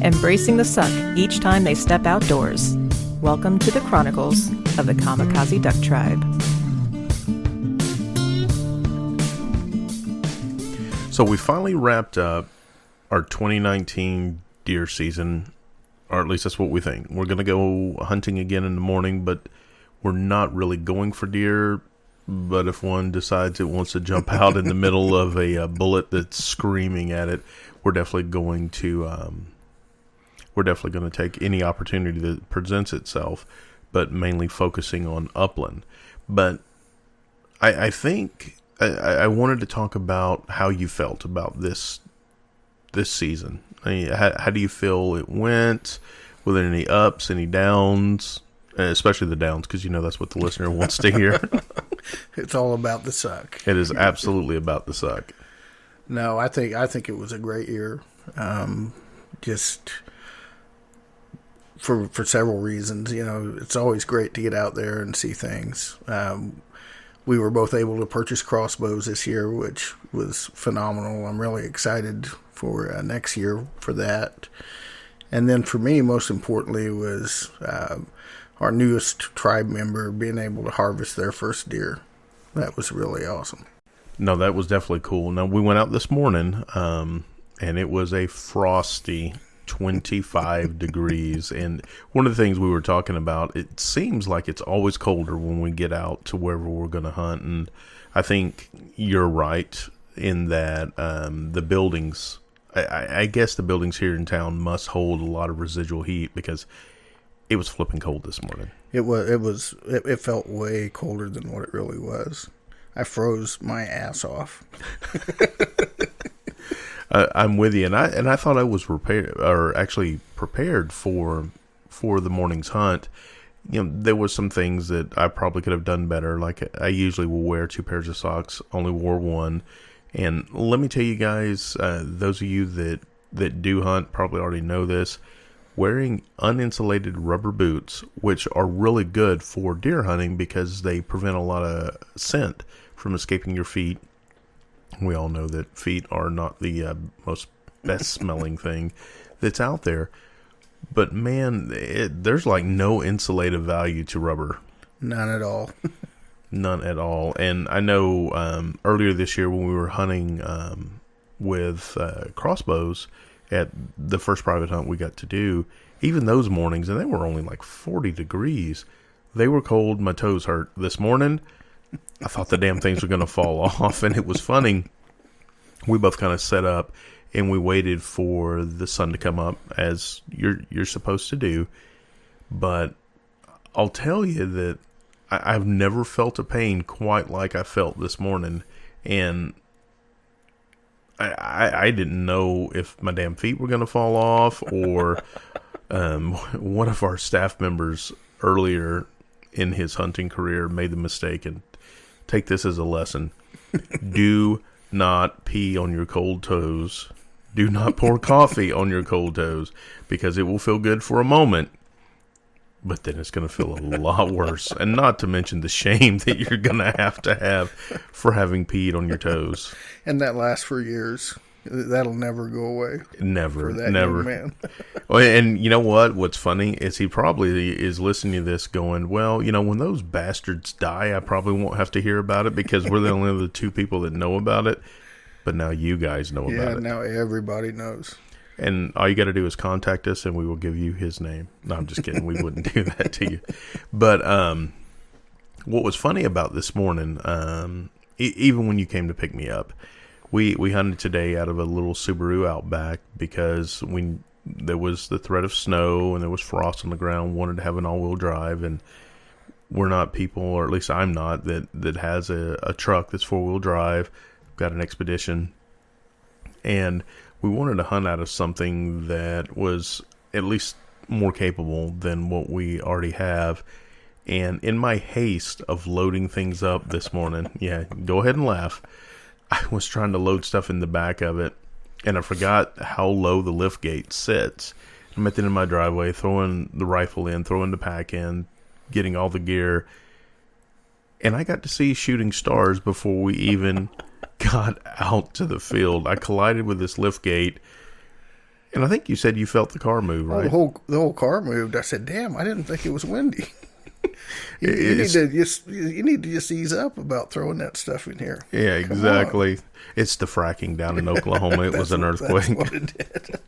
embracing the suck each time they step outdoors. Welcome to the Chronicles of the Kamikaze Duck Tribe. So we finally wrapped up our 2019 deer season, or at least that's what we think. We're going to go hunting again in the morning, but we're not really going for deer. But if one decides it wants to jump out in the middle of a bullet that's screaming at it, we're definitely going to take any opportunity that presents itself, but mainly focusing on upland. But I think I wanted to talk about how you felt about this season. I mean, how do you feel it went? Were there any ups, any downs? Especially the downs, because you know that's what the listener wants to hear. It's all about the suck. It is absolutely about the suck. No, I think it was a great year. Just for several reasons. You know, it's always great to get out there and see things. We were both able to purchase crossbows this year, which was phenomenal. I'm really excited for next year for that. And then for me, most importantly, was our newest tribe member being able to harvest their first deer. That was really awesome. No, that was definitely cool. Now, we went out this morning, and it was a frosty 25 degrees. And one of the things we were talking about, it seems like it's always colder when we get out to wherever we're going to hunt. And I think you're right in that the buildings, I guess the buildings here in town must hold a lot of residual heat because it was flipping cold this morning. It felt way colder than what it really was. I froze my ass off. I'm with you, and I thought I was prepared for the morning's hunt. You know, there was some things that I probably could have done better. Like I usually will wear 2 pairs of socks, only wore one. And let me tell you guys, those of you that do hunt probably already know this. Wearing uninsulated rubber boots, which are really good for deer hunting because they prevent a lot of scent from escaping your feet. We all know that feet are not the most best smelling thing that's out there. But man, there's like no insulative value to rubber. None at all. None at all. And I know earlier this year when we were hunting with crossbows, at the first private hunt we got to do, even those mornings, and they were only like 40 degrees, they were cold. My toes hurt. This morning, I thought the damn things were going to fall off, and it was funny. We both kind of set up, and we waited for the sun to come up, as you're supposed to do. But I'll tell you that I've never felt a pain quite like I felt this morning, and I didn't know if my damn feet were going to fall off or one of our staff members earlier in his hunting career made the mistake, and take this as a lesson. Do not pee on your cold toes. Do not pour coffee on your cold toes because it will feel good for a moment, but then it's going to feel a lot worse. And not to mention the shame that you're going to have for having peed on your toes. And that lasts for years. That'll never go away. Never, for that never. Young man. And you know what? What's funny is he probably is listening to this going, well, you know, when those bastards die, I probably won't have to hear about it because we're the only the 2 people that know about it. But now you guys know about it. Yeah, now everybody knows. And all you got to do is contact us, and we will give you his name. No, I'm just kidding. We wouldn't do that to you. But what was funny about this morning, even when you came to pick me up, we hunted today out of a little Subaru Outback because there was the threat of snow and there was frost on the ground. Wanted to have an all-wheel drive, and we're not people, or at least I'm not, that has a truck that's 4-wheel drive. Got an Expedition, and we wanted to hunt out of something that was at least more capable than what we already have. And in my haste of loading things up this morning, yeah, go ahead and laugh, I was trying to load stuff in the back of it, and I forgot how low the lift gate sits. I'm at the end of my driveway, throwing the rifle in, throwing the pack in, getting all the gear, and I got to see shooting stars before we even got out to the field. I collided with this lift gate, And I think you said you felt the car move, right? Oh, the whole car moved. I said, "Damn, I didn't think it was windy." You need to just ease up about throwing that stuff in here. Yeah, exactly. It's the fracking down in Oklahoma. It was an earthquake. That's what it did.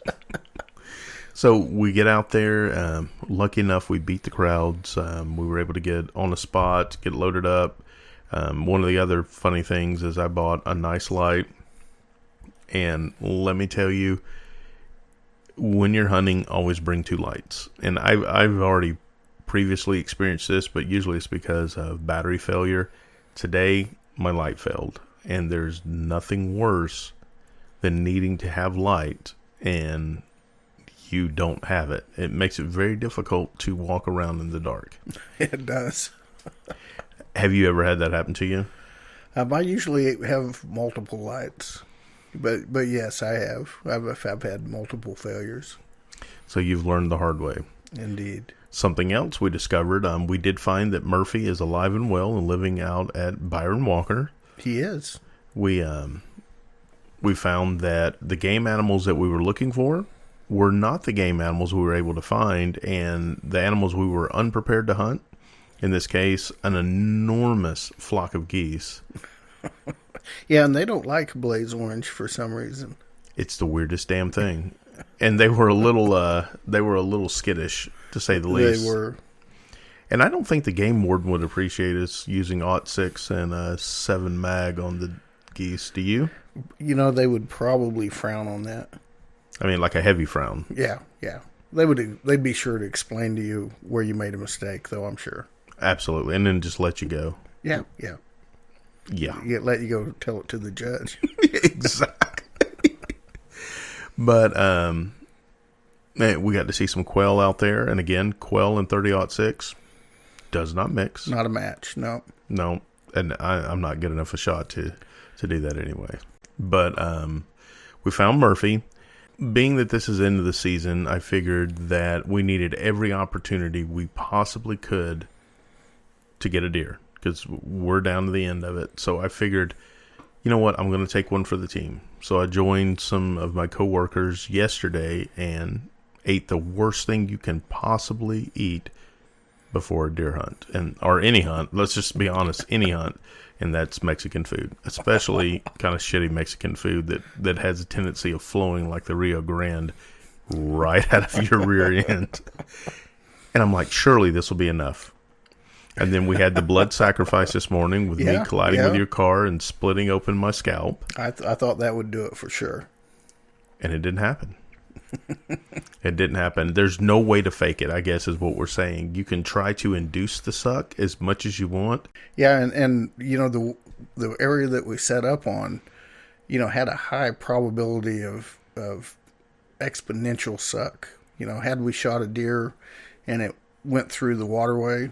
So we get out there. Lucky enough, we beat the crowds. We were able to get on the spot, get loaded up. One of the other funny things is I bought a nice light. And let me tell you, when you're hunting, always bring 2 lights. And I've already previously experienced this, but usually it's because of battery failure. Today, my light failed. And there's nothing worse than needing to have light and you don't have it. It makes it very difficult to walk around in the dark. It does. Have you ever had that happen to you? I usually have multiple lights. But yes, I have. I've had multiple failures. So you've learned the hard way. Indeed. Something else we discovered, we did find that Murphy is alive and well and living out at Byron Walker. He is. We found that the game animals that we were looking for were not the game animals we were able to find, and the animals we were unprepared to hunt, in this case, an enormous flock of geese. Yeah, and they don't like blaze orange for some reason. It's the weirdest damn thing. And they were a little skittish, to say the least. They were. And I don't think the game warden would appreciate us using .6 and a 7 mag on the geese. Do you? They would probably frown on that. I mean, like a heavy frown. Yeah. They'd be sure to explain to you where you made a mistake, though, I'm sure. Absolutely. And then just let you go. Yeah. Let you go tell it to the judge. Exactly. But man, we got to see some quail out there, and again, quail and 30-06 does not mix. Not a match. No. And I'm not good enough a shot to do that anyway. But we found Murphy. Being that this is into the season, I figured that we needed every opportunity we possibly could to get a deer, because we're down to the end of it. So I figured, you know what, I'm going to take one for the team. So I joined some of my coworkers yesterday and ate the worst thing you can possibly eat before a deer hunt, or any hunt. Let's just be honest, any hunt, and that's Mexican food, especially kind of shitty Mexican food that has a tendency of flowing like the Rio Grande right out of your rear end. And I'm like, surely this will be enough. And then we had the blood sacrifice this morning with me colliding with your car and splitting open my scalp. I thought that would do it for sure. And it didn't happen. It didn't happen. There's no way to fake it, I guess, is what we're saying. You can try to induce the suck as much as you want. Yeah, and the area that we set up on, had a high probability of exponential suck. Had we shot a deer and it went through the waterway,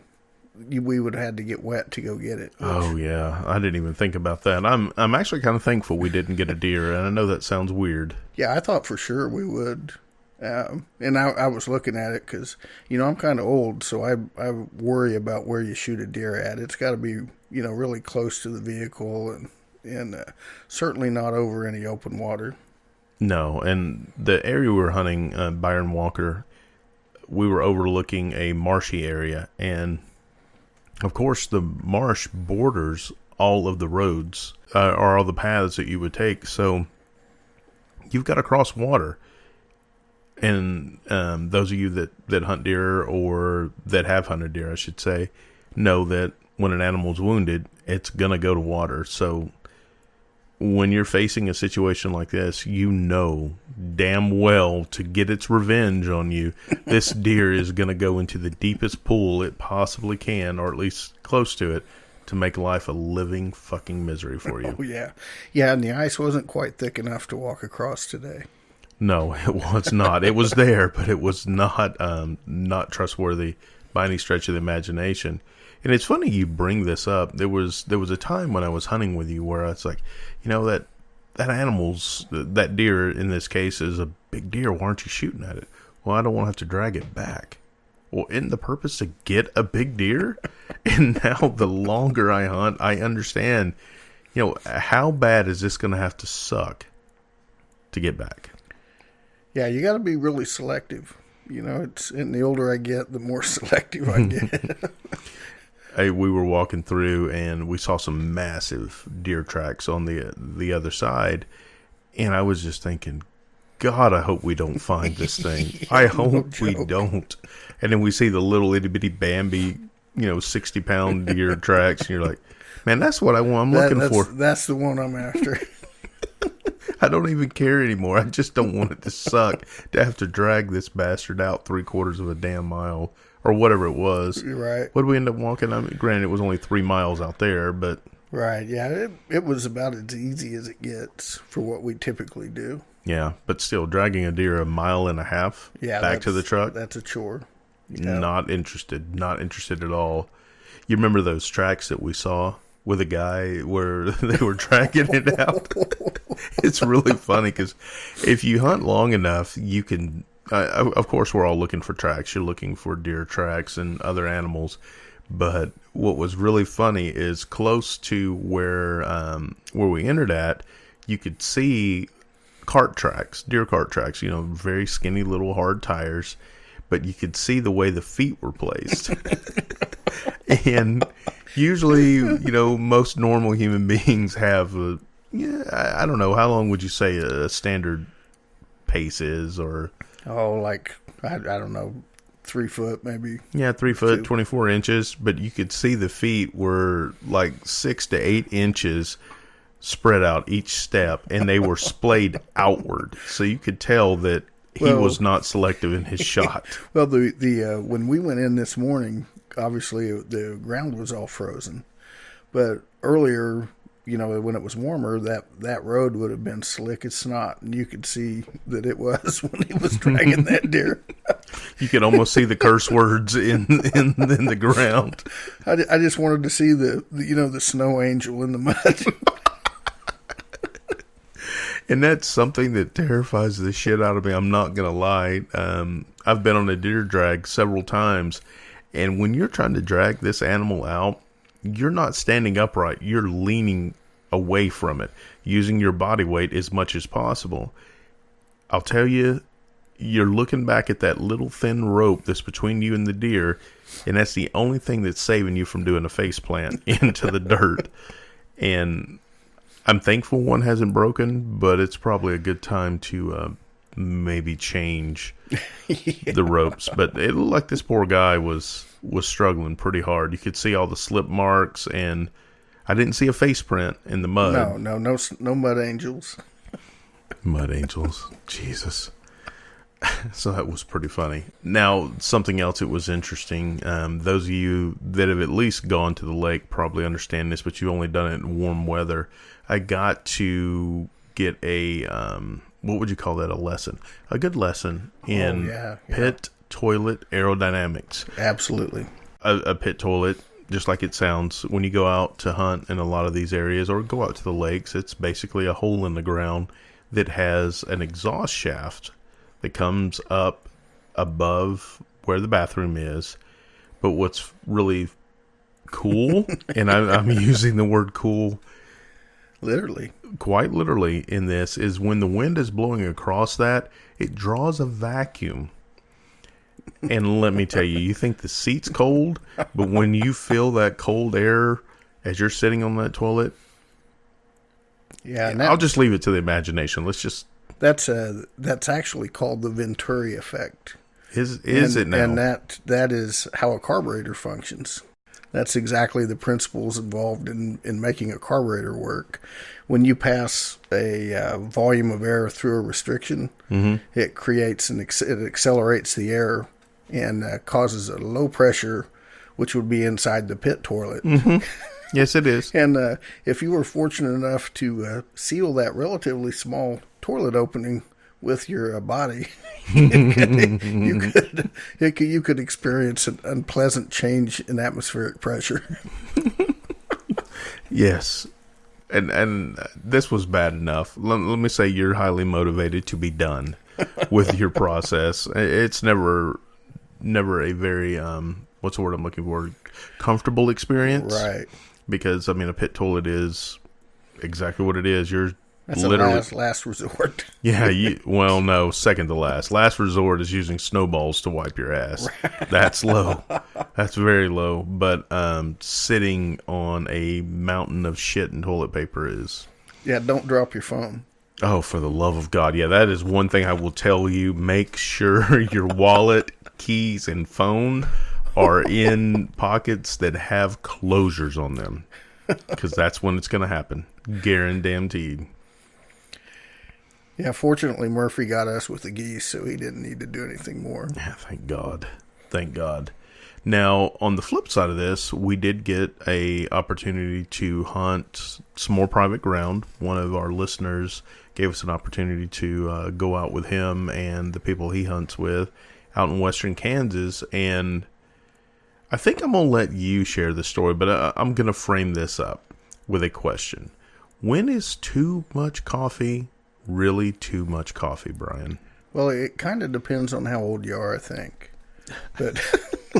we would have had to get wet to go get it. Oh yeah, I didn't even think about that. I'm actually kind of thankful we didn't get a deer, and I know that sounds weird. Yeah, I thought for sure we would. And I was looking at it because I'm kind of old, so I worry about where you shoot a deer at. It's got to be really close to the vehicle and certainly not over any open water. No, and the area we were hunting, Byron Walker, we were overlooking a marshy area, and of course, the marsh borders all of the roads, or all the paths that you would take. So you've got to cross water. And those of you that hunt deer, or that have hunted deer, I should say, know that when an animal's wounded, it's going to go to water. So when you're facing a situation like this, damn well to get its revenge on you, this deer is going to go into the deepest pool it possibly can, or at least close to it, to make life a living fucking misery for you. Oh, yeah. Yeah, and the ice wasn't quite thick enough to walk across today. No, it was not. It was there, but it was not trustworthy by any stretch of the imagination. And it's funny you bring this up. There was a time when I was hunting with you where I was like, that deer in this case is a big deer. Why aren't you shooting at it? Well, I don't want to have to drag it back. Well, isn't the purpose to get a big deer? And now the longer I hunt, I understand, how bad is this going to have to suck to get back? Yeah, you got to be really selective. And the older I get, the more selective I get. Hey, we were walking through and we saw some massive deer tracks on the other side, and I was just thinking, God, I hope we don't find this thing. I hope we don't. And then we see the little itty bitty Bambi, 60-pound deer tracks, and you're like, man, that's what I'm looking for. That's the one I'm after. I don't even care anymore. I just don't want it to suck to have to drag this bastard out 3/4 of a damn mile or whatever it was. Right. What did we end up walking? I mean, granted, it was only 3 miles out there, but right. Yeah, it was about as easy as it gets for what we typically do. yeah, but still, dragging a deer 1.5 miles back to the truck. That's a chore. Yeah. Not interested at all. You remember those tracks that we saw with a guy where they were dragging it out? It's really funny because if you hunt long enough, you can. Of course, we're all looking for tracks. You're looking for deer tracks and other animals. But what was really funny is close to where we entered at, you could see cart tracks, deer cart tracks. Very skinny little hard tires, but you could see the way the feet were placed. And usually, most normal human beings have I don't know, how long would you say a standard pace is, or like I don't know, 3 foot maybe. Yeah, 3 foot, 24 inches, but you could see the feet were like 6 to 8 inches spread out each step, and they were splayed outward, so you could tell that he was not selective in his shot. Well, the when we went in this morning, obviously the ground was all frozen, but earlier, when it was warmer, that road would have been slick as snot, and you could see that it was when he was dragging that deer. You could almost see the curse words in the ground. I just wanted to see the snow angel in the mud. And that's something that terrifies the shit out of me. I'm not going to lie. I've been on a deer drag several times, and when you're trying to drag this animal out, you're not standing upright. You're leaning away from it, using your body weight as much as possible. I'll tell you, you're looking back at that little thin rope that's between you and the deer, and that's the only thing that's saving you from doing a face plant into the dirt. And I'm thankful one hasn't broken, but it's probably a good time to maybe change the ropes. But it looked like this poor guy was struggling pretty hard. You could see all the slip marks, and I didn't see a face print in the mud. No mud angels. Mud angels. Jesus. So that was pretty funny. Now, something else that was interesting, those of you that have at least gone to the lake probably understand this, but you've only done it in warm weather. I got to get a, what would you call that, a lesson? A good lesson in pit toilet aerodynamics. Absolutely. A pit toilet, just like it sounds, when you go out to hunt in a lot of these areas or go out to the lakes, it's basically a hole in the ground that has an exhaust shaft that comes up above where the bathroom is. But what's really cool, and I'm using the word cool quite literally in this, is when the wind is blowing across that, it draws a vacuum. And let me tell you, you think the seat's cold, but when you feel that cold air as you're sitting on that toilet, I'll just leave it to the imagination. That's actually called the venturi effect. Is it now? And that is how a carburetor functions. That's exactly the principles involved in making a carburetor work. When you pass a volume of air through a restriction, it creates it accelerates the air and causes a low pressure, which would be inside the pit toilet. Yes, it is. And if you were fortunate enough to seal that relatively small toilet opening with your body, you could experience an unpleasant change in atmospheric pressure. Yes. And this was bad enough. Let me say you're highly motivated to be done with your process. It's never a very, what's the word I'm looking for? Comfortable experience. Right. Because, I mean, a pit toilet is exactly what it is. You're That's literally a last resort. Yeah, well, no, second to last. Last resort is using snowballs to wipe your ass. That's low. That's very low. But sitting on a mountain of shit and toilet paper is... Yeah, don't drop your phone. Oh, for the love of God. Yeah, that is one thing I will tell you. Make sure your wallet, keys, and phone are in pockets that have closures on them. Because that's when it's going to happen. Guaranteed. Yeah, fortunately, Murphy got us with the geese, so he didn't need to do anything more. Yeah, thank God. Thank God. Now, on the flip side of this, we did get a opportunity to hunt some more private ground. One of our listeners gave us an opportunity to go out with him and the people he hunts with out in western Kansas. And I think I'm going to let you share the story, but I'm going to frame this up with a question. When is too much coffee really too much coffee, Brian? Well, it kind of depends on how old you are, I think. But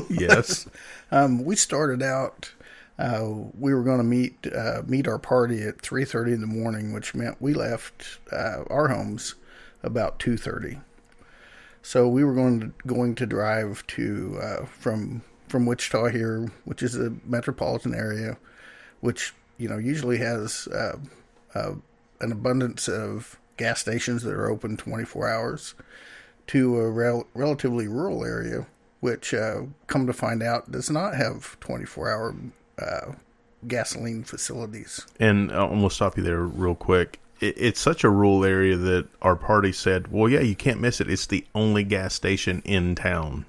yes, we started out. We were going to meet our party at 3:30 in the morning, which meant we left our homes about 2:30. So we were going to drive to from Wichita here, which is a metropolitan area, which usually has an abundance of gas stations that are open 24 hours, to a relatively rural area, which, come to find out, does not have 24-hour gasoline facilities. And I'm going to stop you there real quick. It's such a rural area that our party said, well, yeah, you can't miss it. It's the only gas station in town.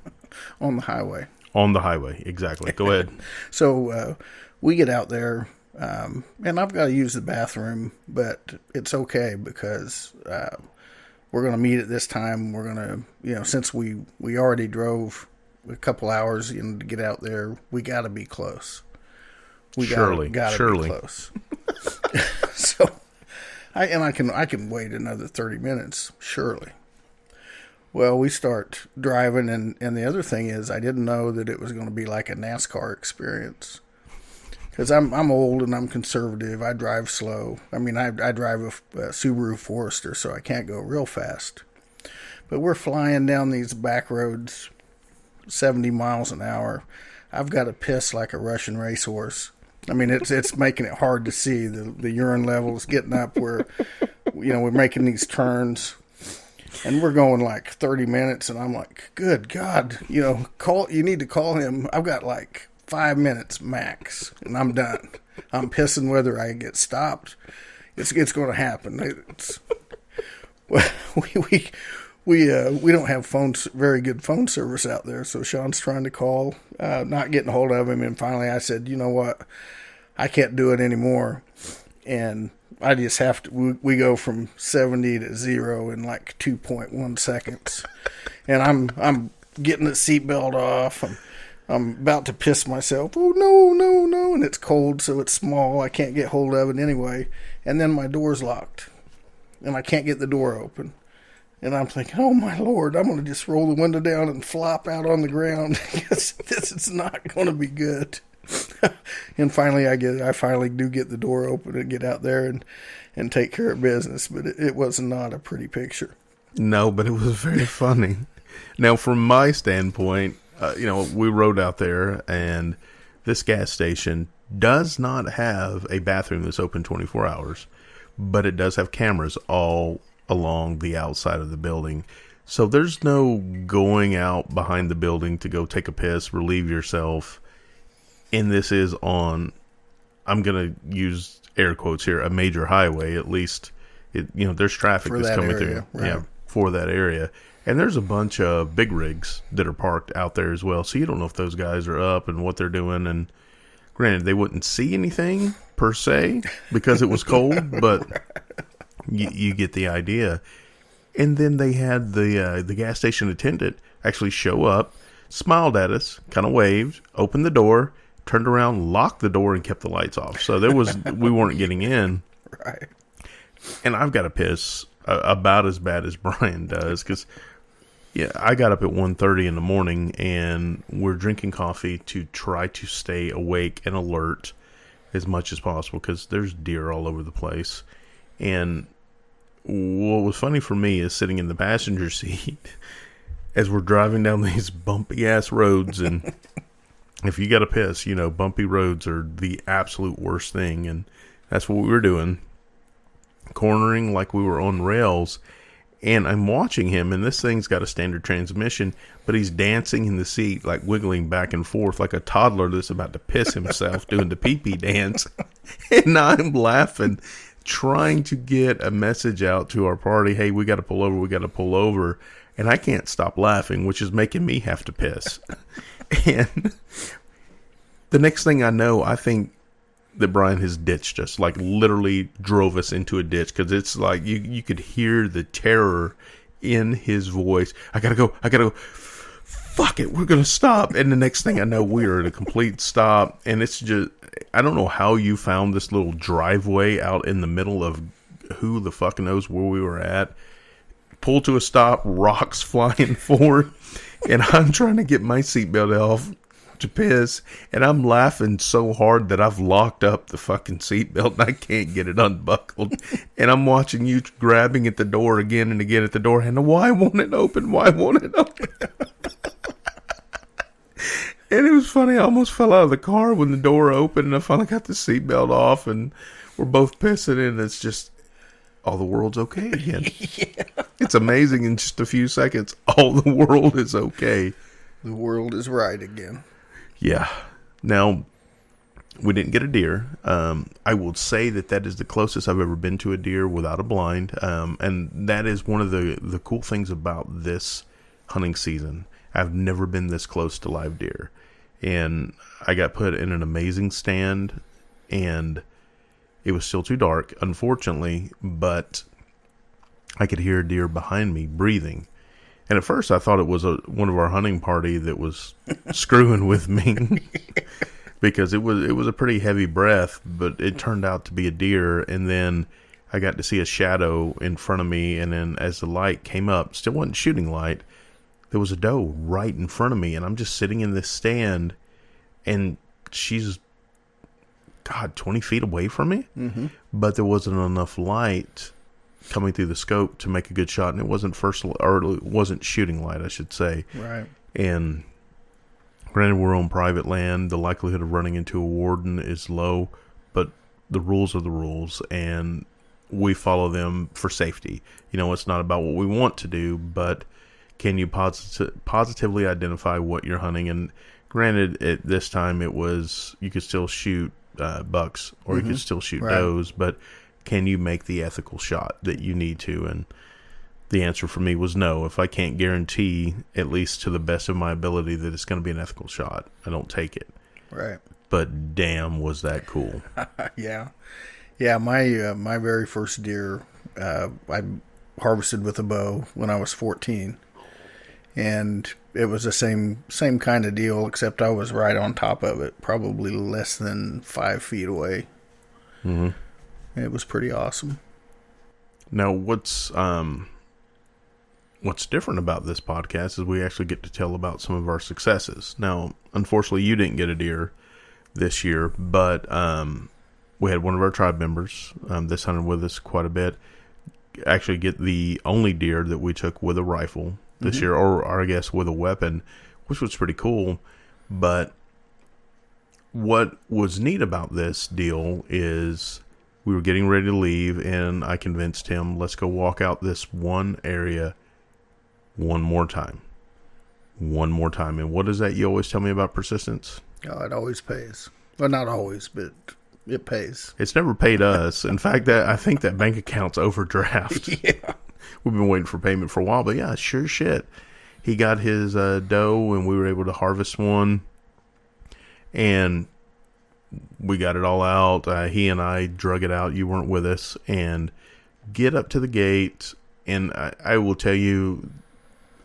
On the highway. On the highway, exactly. Go ahead. So we get out there. And I've got to use the bathroom, but it's okay because we're going to meet at this time. We're going to, since we already drove a couple hours to get out there, we got to be close. Surely. Be close. So, I can wait another 30 minutes, surely. Well, we start driving, and the other thing is, I didn't know that it was going to be like a NASCAR experience. Because I'm old and I'm conservative. I drive slow. I mean, I drive a Subaru Forester, so I can't go real fast. But we're flying down these back roads, 70 miles an hour. I've got to piss like a Russian racehorse. I mean, it's making it hard to see. The urine level is getting up where, we're making these turns. And we're going like 30 minutes, and I'm like, good God, you need to call him. I've got like 5 minutes max, and I'm done. I'm pissing whether I get stopped. It's going to happen. We don't have very good phone service out there, so Shawn's trying to call, not getting hold of him, and finally I said, you know what, I can't do it anymore, and I just have to. We go from 70 to 0 in like 2.1 seconds, and I'm getting the seatbelt off. I'm about to piss myself. Oh, no. And it's cold, so it's small. I can't get hold of it anyway. And then my door's locked. And I can't get the door open. And I'm thinking, oh, my Lord, I'm going to just roll the window down and flop out on the ground. This is not going to be good. And finally, I finally do get the door open and get out there and take care of business. But it was not a pretty picture. No, but it was very funny. Now, from my standpoint, we rode out there, and this gas station does not have a bathroom that's open 24 hours, but it does have cameras all along the outside of the building. So there's no going out behind the building to go take a piss, relieve yourself. And this is on, I'm going to use air quotes here, a major highway. At least, there's traffic that's coming through. Right. Yeah, for that area. And there's a bunch of big rigs that are parked out there as well. So you don't know if those guys are up and what they're doing. And granted, they wouldn't see anything per se because it was cold, but you get the idea. And then they had the gas station attendant actually show up, smiled at us, kind of waved, opened the door, turned around, locked the door, and kept the lights off. So we weren't getting in. Right. And I've got to piss about as bad as Brian does because... Yeah, I got up at 1:30 in the morning, and we're drinking coffee to try to stay awake and alert as much as possible because there's deer all over the place. And what was funny for me is sitting in the passenger seat as we're driving down these bumpy ass roads, and if you got to piss, bumpy roads are the absolute worst thing, and that's what we were doing, cornering like we were on rails. And I'm watching him, and this thing's got a standard transmission, but he's dancing in the seat, like wiggling back and forth like a toddler that's about to piss himself doing the pee-pee dance. And I'm laughing, trying to get a message out to our party, hey, we got to pull over. And I can't stop laughing, which is making me have to piss. And the next thing I know, I think that Brian has ditched us, like literally drove us into a ditch, because it's like you could hear the terror in his voice. I gotta go, fuck it, we're gonna stop. And the next thing I know, we are at a complete stop, and it's just, I don't know how you found this little driveway out in the middle of who the fuck knows where we were at. Pull to a stop, rocks flying forward, and I'm trying to get my seatbelt off to piss, and I'm laughing so hard that I've locked up the fucking seatbelt and I can't get it unbuckled. And I'm watching you grabbing at the door again and again at the door handle. Why won't it open? And it was funny. I almost fell out of the car when the door opened, and I finally got the seatbelt off, and we're both pissing, and it's just, all the world's okay again. Yeah. It's amazing. In just a few seconds, all the world is okay. The world is right again. Yeah. Now, we didn't get a deer. I will say that is the closest I've ever been to a deer without a blind. And that is one of the cool things about this hunting season. I've never been this close to live deer. And I got put in an amazing stand, and it was still too dark, unfortunately, but I could hear a deer behind me breathing. And at first I thought it was one of our hunting party that was screwing with me because it was a pretty heavy breath, but it turned out to be a deer. And then I got to see a shadow in front of me. And then as the light came up, still wasn't shooting light, there was a doe right in front of me. And I'm just sitting in this stand, and she's, 20 feet away from me. Mm-hmm. But there wasn't enough light coming through the scope to make a good shot, and it wasn't shooting light, I should say. Right. And granted, we're on private land. The likelihood of running into a warden is low, but the rules are the rules, and we follow them for safety. It's not about what we want to do, but can you positively identify what you're hunting? And granted, at this time, it was, you could still shoot bucks, or you could still shoot does, but can you make the ethical shot that you need to? And the answer for me was no. If I can't guarantee, at least to the best of my ability, that it's going to be an ethical shot, I don't take it. Right. But damn, was that cool. Yeah. My very first deer, I harvested with a bow when I was 14, and it was the same kind of deal, except I was right on top of it, probably less than 5 feet away. Mm-hmm. It was pretty awesome. Now, what's different about this podcast is we actually get to tell about some of our successes. Now, unfortunately, you didn't get a deer this year, but we had one of our tribe members that's hunted with us quite a bit actually get the only deer that we took with a rifle this year, or I guess with a weapon, which was pretty cool. But what was neat about this deal is we were getting ready to leave, and I convinced him, let's go walk out this one area one more time. And what is that you always tell me about persistence? Oh, it always pays. Well, not always, but it pays. It's never paid us. In fact, I think that bank account's overdraft. Yeah. We've been waiting for payment for a while, but yeah, sure shit. He got his doe, and we were able to harvest one, and we got it all out. He and I drug it out. You weren't with us. And get up to the gate, and I will tell you,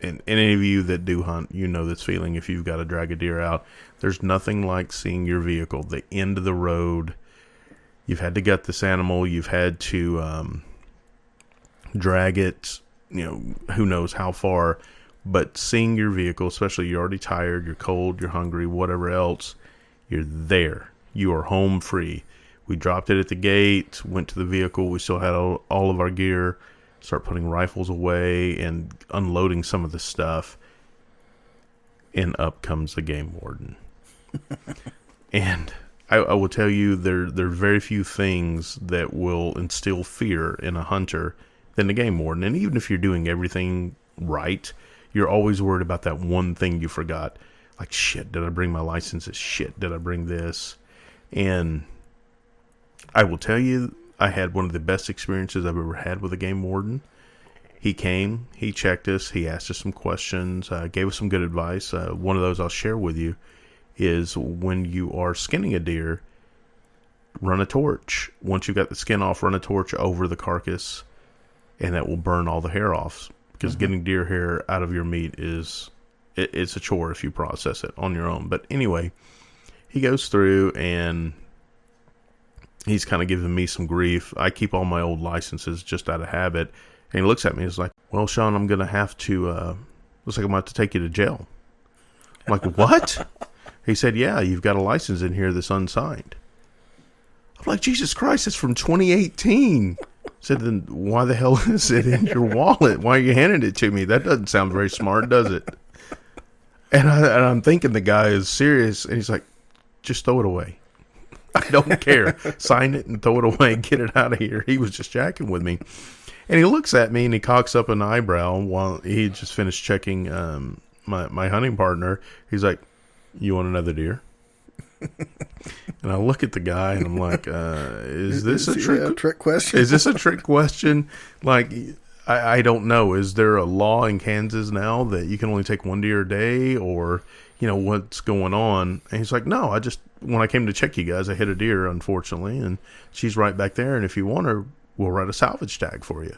and any of you that do hunt, you know this feeling if you've got to drag a deer out. There's nothing like seeing your vehicle, the end of the road. You've had to gut this animal. You've had to drag it, who knows how far. But seeing your vehicle, especially you're already tired, you're cold, you're hungry, whatever else, you're there. You are home free. We dropped it at the gate, went to the vehicle. We still had all of our gear. start putting rifles away and unloading some of the stuff. And up comes the game warden. And I will tell you, there are very few things that will instill fear in a hunter than the game warden. And even if you're doing everything right, you're always worried about that one thing you forgot. Like, shit, did I bring my licenses? Shit, did I bring this? And I will tell you, I had one of the best experiences I've ever had with a game warden. He came, he checked us, he asked us some questions, gave us some good advice. One of those I'll share with you is when you are skinning a deer, run a torch. Once you've got the skin off, run a torch over the carcass, and that will burn all the hair off. Because getting deer hair out of your meat it's a chore if you process it on your own. But anyway, he goes through and he's kind of giving me some grief. I keep all my old licenses just out of habit. And he looks at me and he's like, well, Shawn, I'm going to have to, looks like I'm going to have to take you to jail. I'm like, what? He said, yeah, you've got a license in here that's unsigned. I'm like, Jesus Christ, it's from 2018. I said, then why the hell is it in your wallet? Why are you handing it to me? That doesn't sound very smart, does it? And I'm thinking the guy is serious. And he's like, just throw it away. I don't care. Sign it and throw it away. Get it out of here. He was just jacking with me. And he looks at me and he cocks up an eyebrow while he just finished checking my hunting partner. He's like, you want another deer? And I look at the guy and I'm like, is this a trick question? Is this a trick question? Like, I don't know. Is there a law in Kansas now that you can only take one deer a day, or, what's going on? And he's like, no, when I came to check you guys, I hit a deer, unfortunately, and she's right back there. And if you want her, we'll write a salvage tag for you.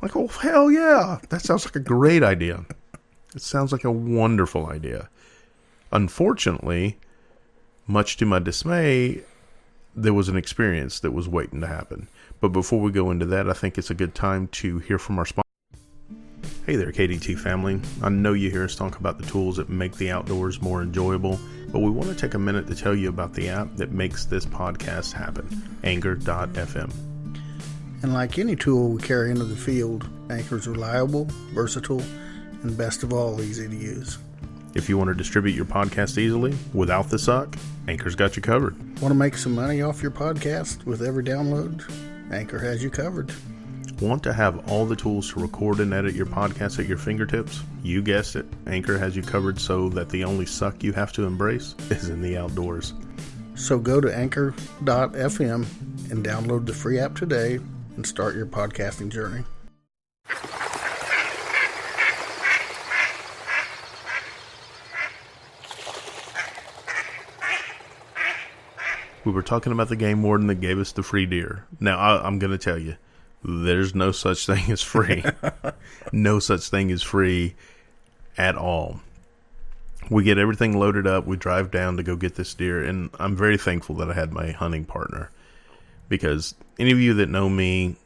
Like, oh, hell yeah. That sounds like a great idea. It sounds like a wonderful idea. Unfortunately, much to my dismay, there was an experience that was waiting to happen. But before we go into that, I think it's a good time to hear from our sponsor. Hey there, KDT family. I know you hear us talk about the tools that make the outdoors more enjoyable, but we want to take a minute to tell you about the app that makes this podcast happen, Anchor.fm. And like any tool we carry into the field, Anchor's reliable, versatile, and best of all, easy to use. If you want to distribute your podcast easily, without the suck, Anchor's got you covered. Want to make some money off your podcast with every download? Anchor has you covered. Want to have all the tools to record and edit your podcast at your fingertips? You guessed it, Anchor has you covered so that the only suck you have to embrace is in the outdoors. So go to Anchor.fm and download the free app today and start your podcasting journey. We were talking about the game warden that gave us the free deer. Now, I'm going to tell you, there's no such thing as free. No such thing as free at all. We get everything loaded up. We drive down to go get this deer. And I'm very thankful that I had my hunting partner. Because any of you that know me,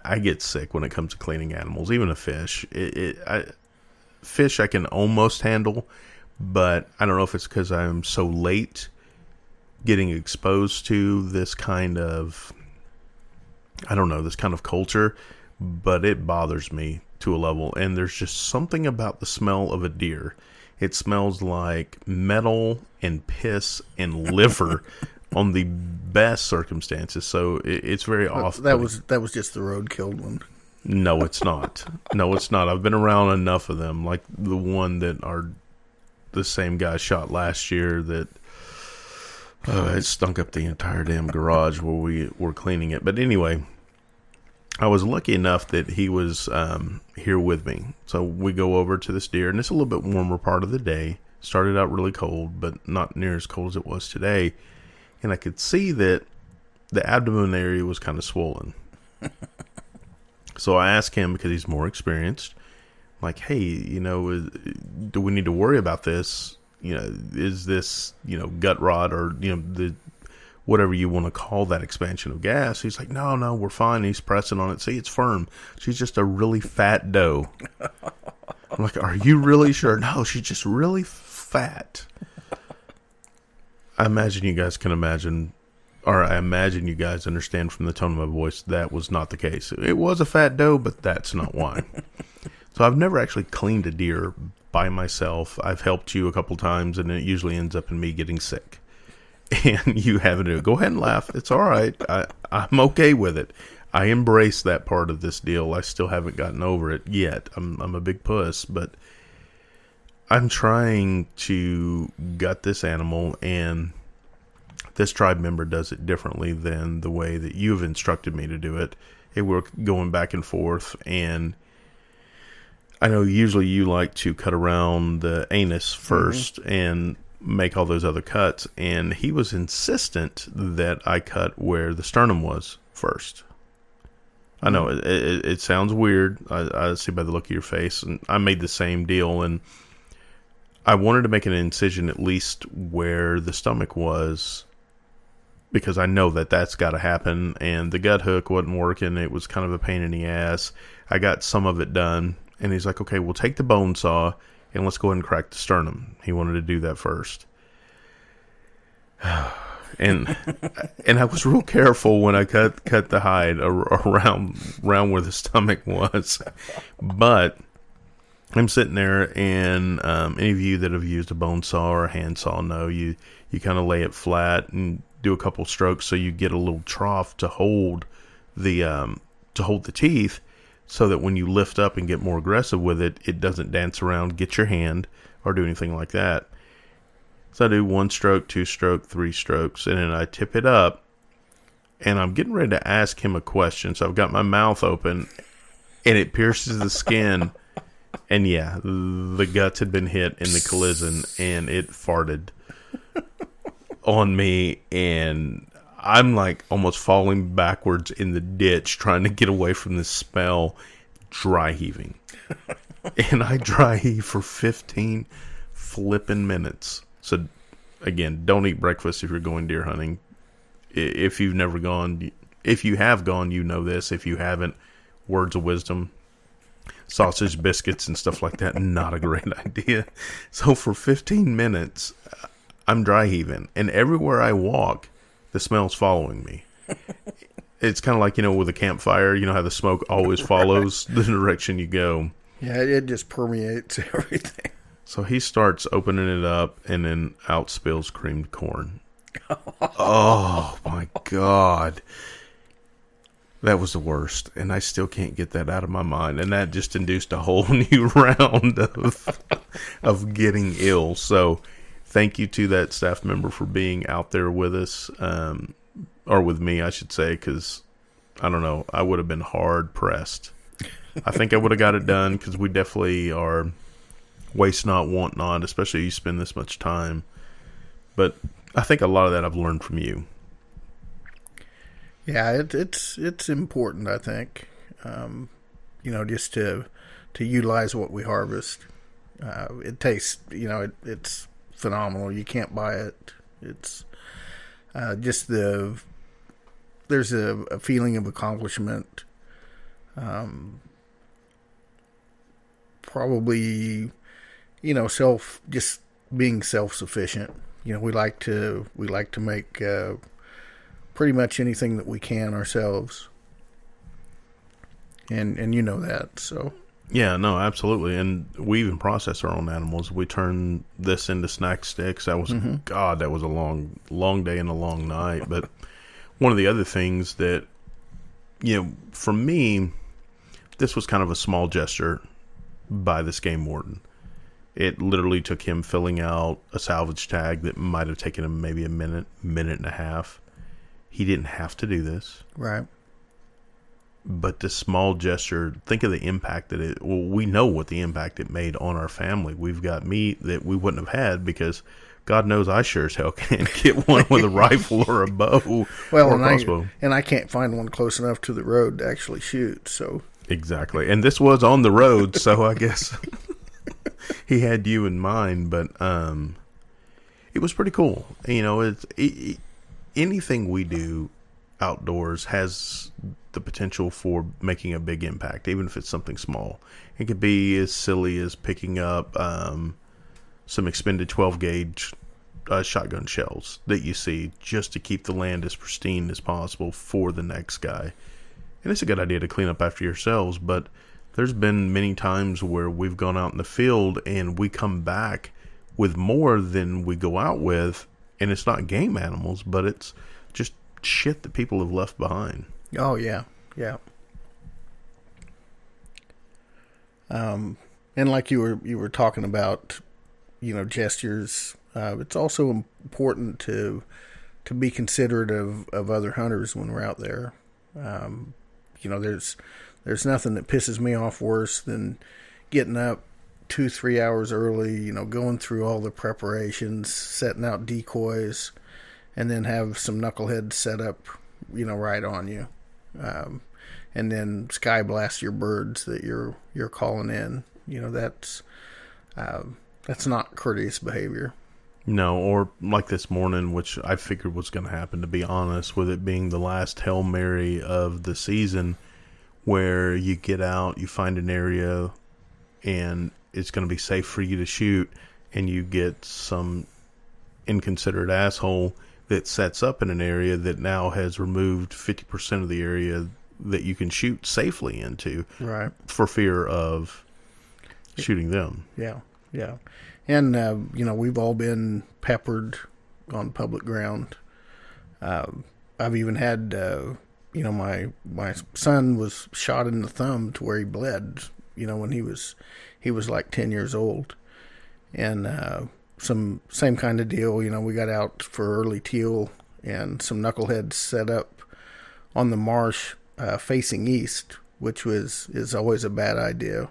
I get sick when it comes to cleaning animals, even a fish. Fish I can almost handle, but I don't know if it's because I'm so late getting exposed to this kind of, this kind of culture, but it bothers me to a level. And there's just something about the smell of a deer. It smells like metal and piss and liver on the best circumstances. So it's very off. That was just the road-killed one. No, it's not. No, it's not. I've been around enough of them, like the one that the same guy shot last year that it stunk up the entire damn garage where we were cleaning it. But anyway, I was lucky enough that he was here with me. So we go over to this deer, and it's a little bit warmer part of the day. Started out really cold, but not near as cold as it was today. And I could see that the abdomen area was kind of swollen. So I asked him, because he's more experienced, like, hey, do we need to worry about this? Is this, gut rot or, the whatever you want to call that expansion of gas? He's like, no, we're fine. He's pressing on it. See, it's firm. She's just a really fat doe. I'm like, are you really sure? No, she's just really fat. I imagine you guys can imagine or I imagine you guys understand from the tone of my voice, that was not the case. It was a fat doe, but that's not why. So I've never actually cleaned a deer by myself. I've helped you a couple times, and it usually ends up in me getting sick. And you having to go ahead and laugh. It's all right. I'm okay with it. I embrace that part of this deal. I still haven't gotten over it yet. I'm a big puss, but I'm trying to gut this animal, and this tribe member does it differently than the way that you've instructed me to do it. And we're going back and forth, and I know usually you like to cut around the anus first and make all those other cuts, and he was insistent that I cut where the sternum was first. I know it sounds weird. I see by the look of your face, and I made the same deal, and I wanted to make an incision at least where the stomach was, because I know that that's got to happen, and the gut hook wasn't working. It was kind of a pain in the ass. I got some of it done, and he's like, okay, we'll take the bone saw and let's go ahead and crack the sternum. He wanted to do that first. And I was real careful when I cut the hide around where the stomach was. But I'm sitting there, and any of you that have used a bone saw or a hand saw know you kind of lay it flat and do a couple strokes so you get a little trough to hold the teeth, so that when you lift up and get more aggressive with it, it doesn't dance around, get your hand, or do anything like that. So I do 1 stroke, 2 stroke, 3 strokes, and then I tip it up, and I'm getting ready to ask him a question. So I've got my mouth open, and it pierces the skin, and yeah, the guts had been hit in the collision, and it farted on me, and I'm like almost falling backwards in the ditch trying to get away from this smell, dry heaving. And I dry heave for 15 flipping minutes. So again, don't eat breakfast if you're going deer hunting. If you've never gone, if you have gone, you know this. If you haven't, words of wisdom. Sausage, biscuits, and stuff like that, not a great idea. So for 15 minutes, I'm dry heaving. And everywhere I walk, the smell's following me. It's kind of like, with a campfire, how the smoke always follows the direction you go. Yeah, it just permeates everything. So he starts opening it up, and then out spills creamed corn. Oh, my God. That was the worst, and I still can't get that out of my mind. And that just induced a whole new round of getting ill. So thank you to that staff member for being out there with us, or with me, I should say, because, I don't know, I would have been hard pressed. I think I would have got it done, because we definitely are waste not, want not, especially you spend this much time. But I think a lot of that I've learned from you. Yeah, it's important, I think, just to utilize what we harvest. It tastes, it's phenomenal. You can't buy it. It's just there's a feeling of accomplishment. Probably, just being self-sufficient. We like to make pretty much anything that we can ourselves, and you know that. So yeah, no, absolutely. And we even process our own animals. We turn this into snack sticks. That was God, that was a long day and a long night. But one of the other things that, for me, this was kind of a small gesture by this game warden. It literally took him filling out a salvage tag that might have taken him maybe a minute and a half. He didn't have to do this. Right. But this small gesture, think of the impact that we know what the impact it made on our family. We've got meat that we wouldn't have had, because God knows I sure as hell can't get one with a rifle or a bow or a crossbow. And I can't find one close enough to the road to actually shoot. So exactly. And this was on the road, so I guess he had you in mind. But it was pretty cool. Anything we do outdoors has the potential for making a big impact, even if it's something small. It could be as silly as picking up some expended 12 gauge shotgun shells that you see just to keep the land as pristine as possible for the next guy. And it's a good idea to clean up after yourselves, but there's been many times where we've gone out in the field and we come back with more than we go out with, and it's not game animals, but it's just shit that people have left behind. Oh, yeah. Yeah. And like you were talking about, gestures, it's also important to be considerate of other hunters when we're out there. There's nothing that pisses me off worse than getting up 2-3 hours early, going through all the preparations, setting out decoys, and then have some knuckleheads set up, right on you. And then sky blast your birds that you're calling in. That's not courteous behavior. No, or like this morning, which I figured was going to happen, to be honest, with it being the last Hail Mary of the season, where you get out, you find an area, and it's going to be safe for you to shoot, and you get some inconsiderate asshole that sets up in an area that now has removed 50% of the area that you can shoot safely into, right? For fear of shooting them. Yeah, yeah. And, we've all been peppered on public ground. I've even had, my son was shot in the thumb to where he bled, when he was like 10 years old. And same kind of deal, we got out for early teal, and some knuckleheads set up on the marsh facing east, which is always a bad idea,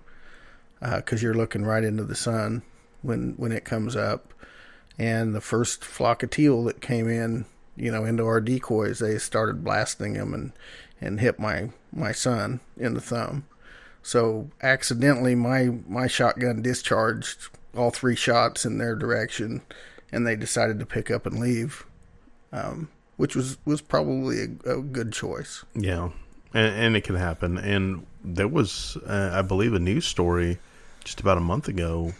because you're looking right into the sun when it comes up. And the first flock of teal that came in, into our decoys, they started blasting them and hit my son in the thumb. So accidentally my shotgun discharged all 3 shots in their direction, and they decided to pick up and leave, which was probably a good choice. Yeah, and it can happen. And there was, I believe, a news story just about a month ago.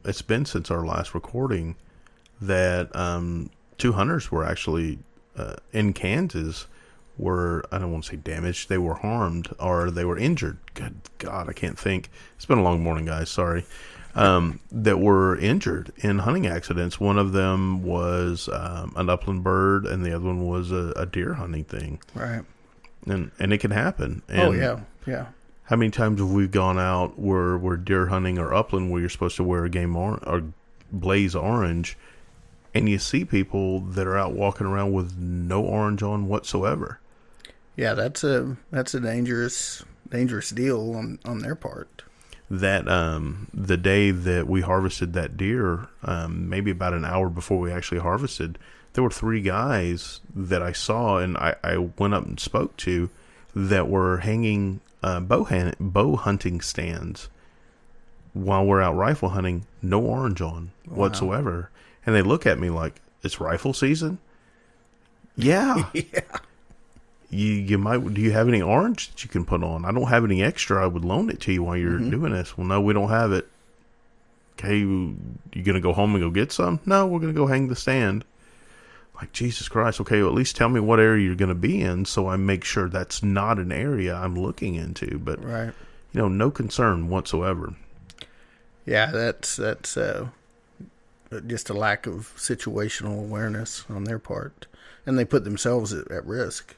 It's been since our last recording that 2 hunters were actually in Kansas were, I don't want to say damaged, they were harmed or they were injured. Good God, I can't think. It's been a long morning, guys. Sorry. That were injured in hunting accidents. One of them was an upland bird, and the other one was a deer hunting thing. Right. And it can happen. And oh, yeah. Yeah. How many times have we gone out where we're deer hunting or upland where you're supposed to wear a game or blaze orange, and you see people that are out walking around with no orange on whatsoever? Yeah, that's a dangerous deal on their part. That the day that we harvested that deer, maybe about an hour before we actually harvested, there were 3 guys that I saw and I went up and spoke to that were hanging bow hunting stands while we're out rifle hunting, no orange on whatsoever. And they look at me like, it's rifle season? Yeah. Yeah. You might. Do you have any orange that you can put on? I don't have any extra. I would loan it to you while you're doing this. Well, no, we don't have it. Okay, you gonna go home and go get some? No, we're gonna go hang the stand. Like, Jesus Christ. Okay, well, at least tell me what area you're gonna be in, so I make sure that's not an area I'm looking into. But right, no concern whatsoever. Yeah, that's just a lack of situational awareness on their part, and they put themselves at risk.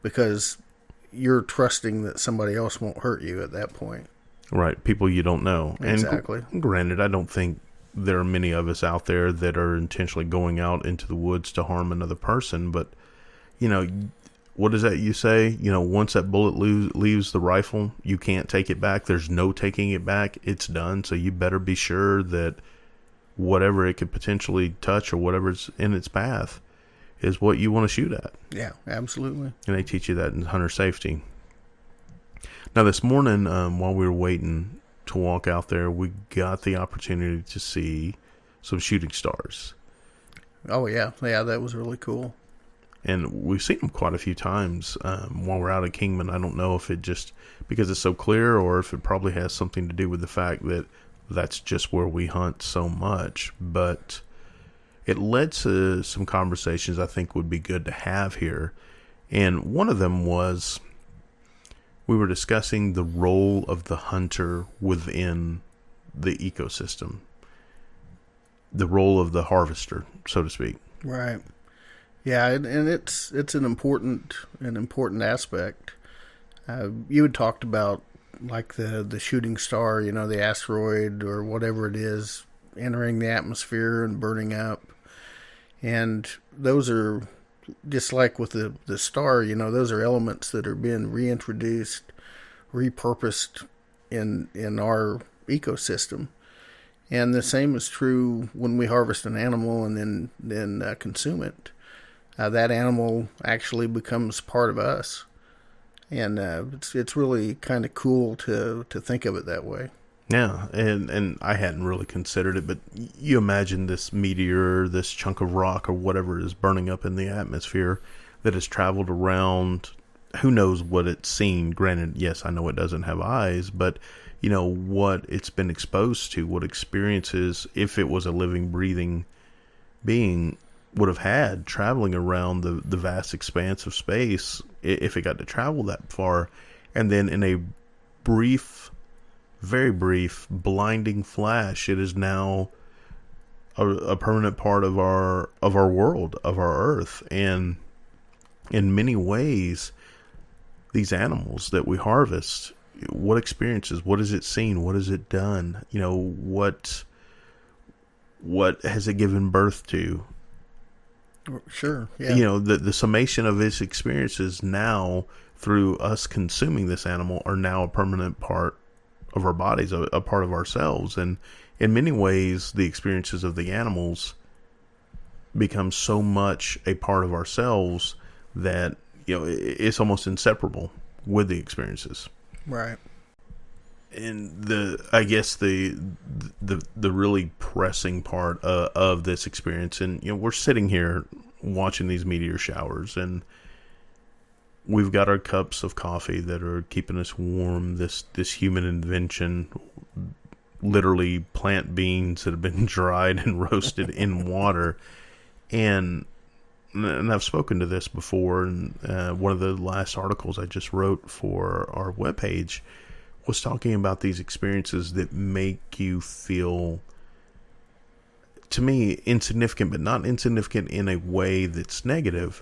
Because you're trusting that somebody else won't hurt you at that point. Right. People you don't know. Exactly. And granted, I don't think there are many of us out there that are intentionally going out into the woods to harm another person. But, what is that you say? Once that bullet leaves the rifle, you can't take it back. There's no taking it back. It's done. So you better be sure that whatever it could potentially touch or whatever's in its path is what you want to shoot at. Yeah, absolutely. And they teach you that in hunter safety. Now, this morning, while we were waiting to walk out there, we got the opportunity to see some shooting stars. Oh, yeah. Yeah, that was really cool. And we've seen them quite a few times while we're out at Kingman. I don't know if it just because it's so clear or if it probably has something to do with the fact that that's just where we hunt so much. But it led to some conversations I think would be good to have here. And one of them was, we were discussing the role of the hunter within the ecosystem, the role of the harvester, so to speak. Right. Yeah, and it's an important aspect. You had talked about like the shooting star, the asteroid or whatever it is, entering the atmosphere and burning up. And those are, just like with the star, those are elements that are being reintroduced, repurposed in our ecosystem. And the same is true when we harvest an animal and then consume it. That animal actually becomes part of us. And it's really kind of cool to think of it that way. Yeah, and I hadn't really considered it, but you imagine this meteor, this chunk of rock or whatever is burning up in the atmosphere that has traveled around. Who knows what it's seen? Granted, yes, I know it doesn't have eyes, but what it's been exposed to, what experiences, if it was a living, breathing being, would have had traveling around the vast expanse of space, if it got to travel that far. And then in a brief, very brief, blinding flash, it is now a permanent part of our world, of our earth. And in many ways, these animals that we harvest, what experiences, what has it seen, what has it done, what has it given birth to? Sure, yeah. The summation of its experiences now, through us consuming this animal, are now a permanent part of our bodies, a part of ourselves. And in many ways, the experiences of the animals become so much a part of ourselves that it's almost inseparable with the experiences. Right. And I guess the really pressing part of this experience, and we're sitting here watching these meteor showers, and we've got our cups of coffee that are keeping us warm. This human invention, literally plant beans that have been dried and roasted in water, and I've spoken to this before. And one of the last articles I just wrote for our webpage was talking about these experiences that make you feel, to me, insignificant, but not insignificant in a way that's negative,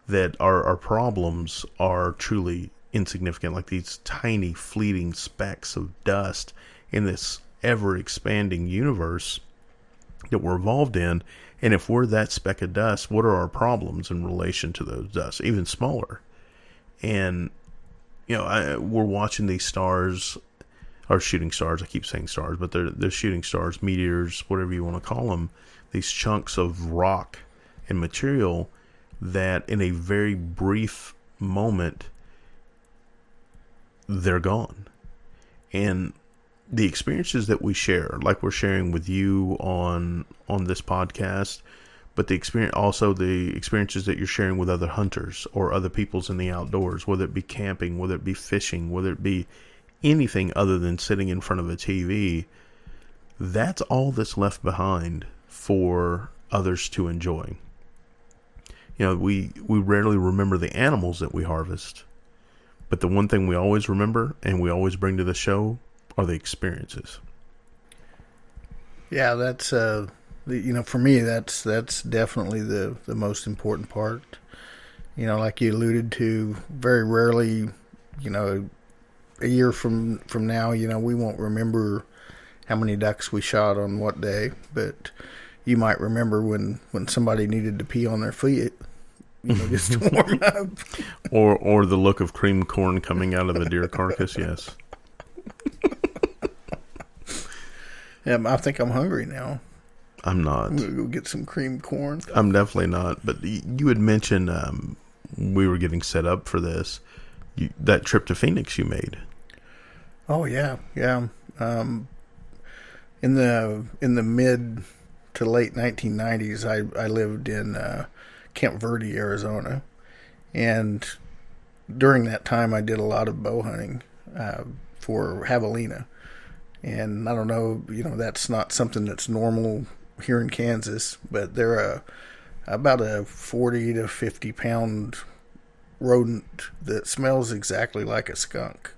that our problems are truly insignificant, like these tiny fleeting specks of dust in this ever-expanding universe that we're involved in. And if we're that speck of dust, what are our problems in relation to those dust? Even smaller. And we're watching these stars, or shooting stars. I keep saying stars, but they're shooting stars, meteors, whatever you want to call them. These chunks of rock and material that in a very brief moment, they're gone. And the experiences that we share, like we're sharing with you on this podcast, but the experiences that you're sharing with other hunters or other peoples in the outdoors, whether it be camping, whether it be fishing, whether it be anything other than sitting in front of a TV, that's all that's left behind for others to enjoy. We rarely remember the animals that we harvest, but the one thing we always remember and we always bring to the show are the experiences. Yeah, that's for me, that's definitely the most important part. Like you alluded to, very rarely, a year from now, we won't remember how many ducks we shot on what day, but you might remember when somebody needed to pee on their feet, just to warm up. Or the look of cream corn coming out of the deer carcass, yes. Yeah, I think I'm hungry now. I'm not. I'm going to go get some cream corn. I'm definitely not. But you had mentioned we were getting set up for this. That trip to Phoenix you made. Oh, yeah. In the mid to late 1990s, I lived in Camp Verde, Arizona. And during that time, I did a lot of bow hunting for javelina. And I don't know, that's not something that's normal here in Kansas, but they're about a 40 to 50 pound rodent that smells exactly like a skunk.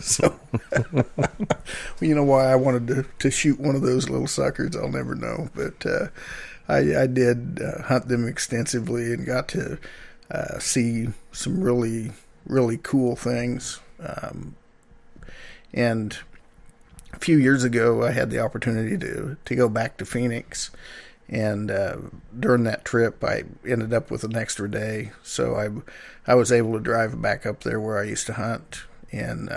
So, you know why I wanted to shoot one of those little suckers, I'll never know. But I did hunt them extensively and got to see some really, really cool things. And a few years ago, I had the opportunity to go back to Phoenix. And during that trip, I ended up with an extra day. So I was able to drive back up there where I used to hunt. And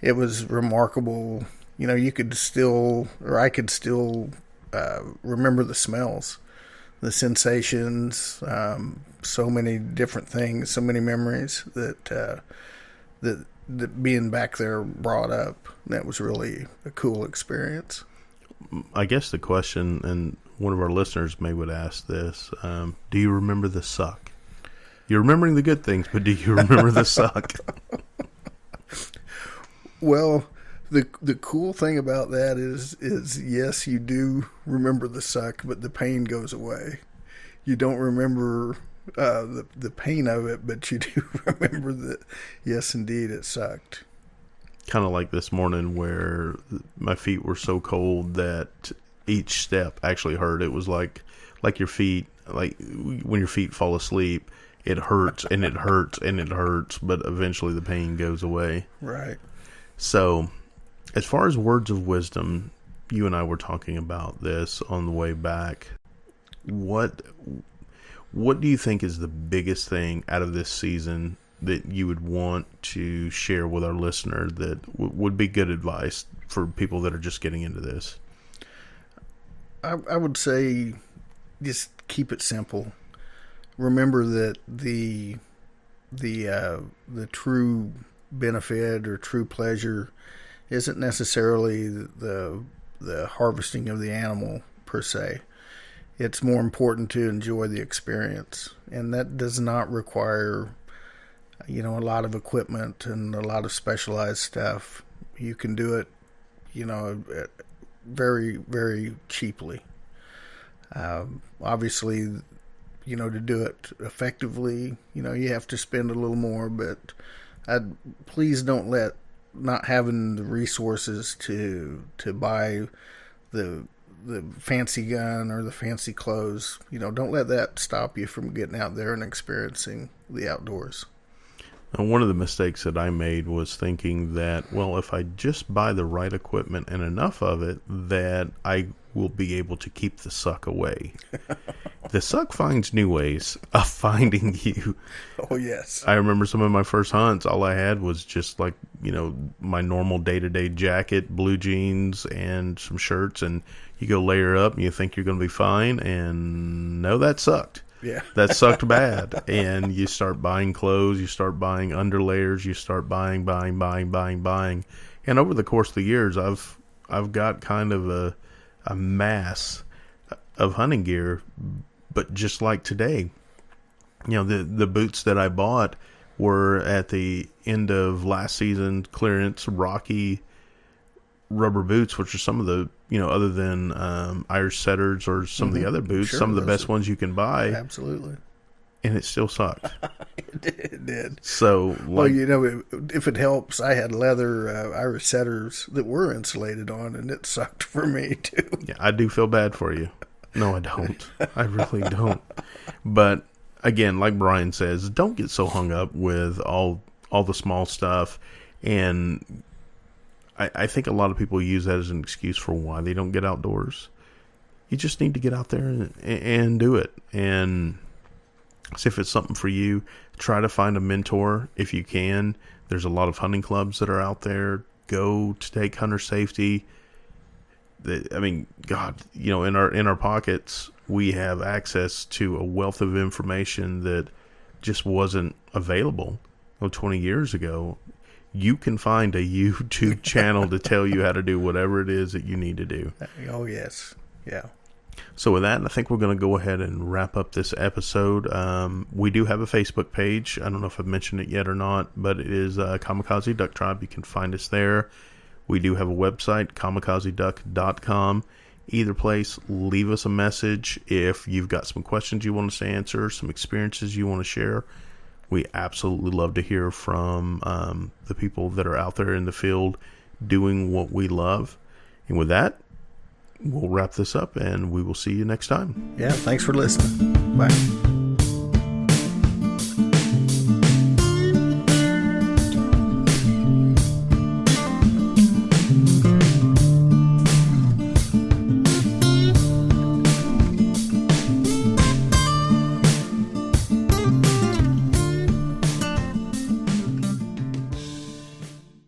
it was remarkable. You know, you could still, or I could still remember the smells, the sensations, so many different things, so many memories that being back there brought up. That was really a cool experience. I guess the question, and one of our listeners may would ask this, do you remember the suck? You're remembering the good things, but do you remember the suck? Well, the cool thing about that is yes, you do remember the suck, but the pain goes away. You don't remember the pain of it, but you do remember that, yes, indeed, it sucked. Kind of like this morning where my feet were so cold that each step actually hurt. It was like your feet, like when your feet fall asleep, it hurts and it hurts and it hurts, but eventually the pain goes away. Right. So, as far as words of wisdom, you and I were talking about this on the way back. What do you think is the biggest thing out of this season that you would want to share with our listener that would be good advice for people that are just getting into this? I would say just keep it simple. Remember that the true benefit or true pleasure isn't necessarily the harvesting of the animal per se. It's more important to enjoy the experience, and that does not require, a lot of equipment and a lot of specialized stuff. You can do it, very, very cheaply. Obviously, to do it effectively, you have to spend a little more, but please don't let not having the resources to buy the fancy gun or the fancy clothes, don't let that stop you from getting out there and experiencing the outdoors. And one of the mistakes that I made was thinking that, well, if I just buy the right equipment and enough of it, that I will be able to keep the suck away. The suck finds new ways of finding you. Oh, yes. I remember some of my first hunts, all I had was just like, my normal day-to-day jacket, blue jeans, and some shirts, and you go layer up and you think you're going to be fine, and no, that sucked. Yeah. That sucked bad. And you start buying clothes, you start buying underlayers, you start buying. And over the course of the years, I've got kind of a mass of hunting gear. But just like today, the boots that I bought were at the end of last season clearance Rocky rubber boots, which are some of the, other than Irish setters or some of the other boots, sure, some of the best ones you can buy. Absolutely. And it still sucked. It did. So, well, if it helps, I had leather Irish setters that were insulated on, and it sucked for me too. Yeah, I do feel bad for you. No, I don't. I really don't. But again, like Brian says, don't get so hung up with all the small stuff. And I think a lot of people use that as an excuse for why they don't get outdoors. You just need to get out there and do it. And see if it's something for you. Try to find a mentor if you can. There's a lot of hunting clubs that are out there. Go to take hunter safety. God, in our pockets, we have access to a wealth of information that just wasn't available 20 years ago. You can find a YouTube channel to tell you how to do whatever it is that you need to do. Oh, yes. Yeah. So with that, I think we're going to go ahead and wrap up this episode. We do have a Facebook page. I don't know if I've mentioned it yet or not, but it is Kamikaze Duck Tribe. You can find us there. We do have a website, kamikazeduck.com. Either place, leave us a message if you've got some questions you want us to answer, some experiences you want to share. We absolutely love to hear from the people that are out there in the field doing what we love. And with that, we'll wrap this up, and we will see you next time. Yeah, thanks for listening. Bye.